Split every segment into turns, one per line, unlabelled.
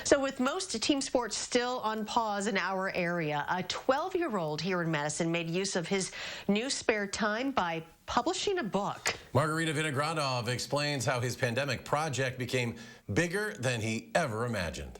So with most team sports still on pause in our area, a 12-year-old here in Madison made use of his new spare time by publishing a book.
Margarita Vinogradov explains how his pandemic project became bigger than he ever imagined.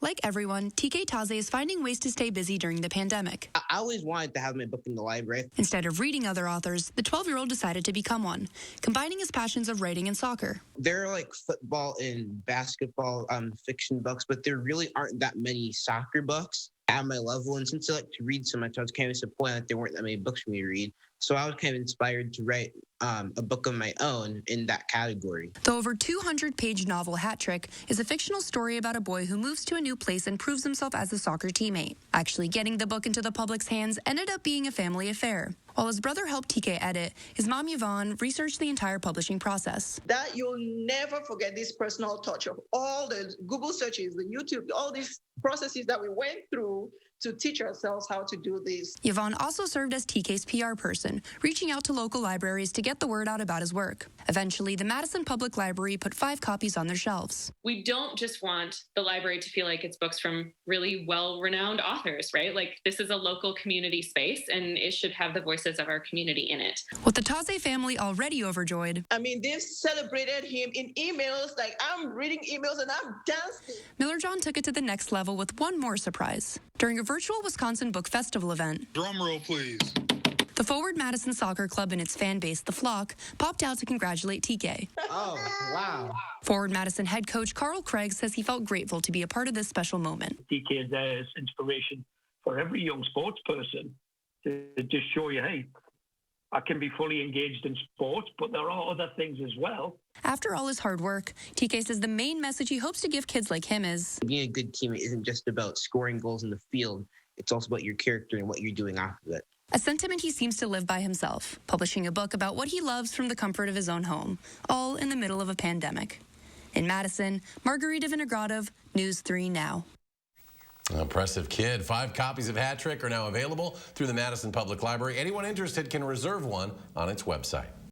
Like everyone, TK Taze is finding ways to stay busy during the pandemic.
I always wanted to have my book in the library.
Instead of reading other authors, the 12-year-old decided to become one, combining his passions of writing and soccer.
There are like football and basketball fiction books, but there really aren't that many soccer books at my level. And since I like to read so much, I was kind of disappointed that there weren't that many books for me to read. So I was kind of inspired to write a book of my own in that category.
The over 200-page novel Hat Trick is a fictional story about a boy who moves to a new place and proves himself as a soccer teammate. Actually getting the book into the public's hands ended up being a family affair. While his brother helped TK edit, his mom Yvonne researched the entire publishing process.
That you'll never forget this personal touch of all the Google searches, the YouTube, all these processes that we went through to teach ourselves how to do this.
Yvonne also served as TK's PR person, reaching out to local libraries to get the word out about his work. Eventually, the Madison Public Library put 5 copies on their shelves.
We don't just want the library to feel like it's books from really well-renowned authors, right? Like, this is a local community space, and it should have the voices of our community in it.
With the Taze family already overjoyed,
I mean, they've celebrated him in emails, like I'm reading emails and I'm dancing.
Miller John took it to the next level with one more surprise. During a virtual Wisconsin Book Festival event,
drum roll, please.
The Forward Madison Soccer Club and its fan base, The Flock, popped out to congratulate TK.
Oh, wow.
Forward Madison head coach Carl Craig says he felt grateful to be a part of this special moment.
TK is there as inspiration for every young sports person to just show you, hey, I can be fully engaged in sports, but there are other things as well.
After all his hard work, TK says the main message he hopes to give kids like him is,
being a good teammate isn't just about scoring goals in the field. It's also about your character and what you're doing after it.
a sentiment he seems to live by himself, publishing a book about what he loves from the comfort of his own home, all in the middle of a pandemic. In Madison, Margarita Vinogradov, News 3 Now.
Impressive kid. 5 copies of Hat Trick are now available through the Madison Public Library. Anyone interested can reserve one on its website.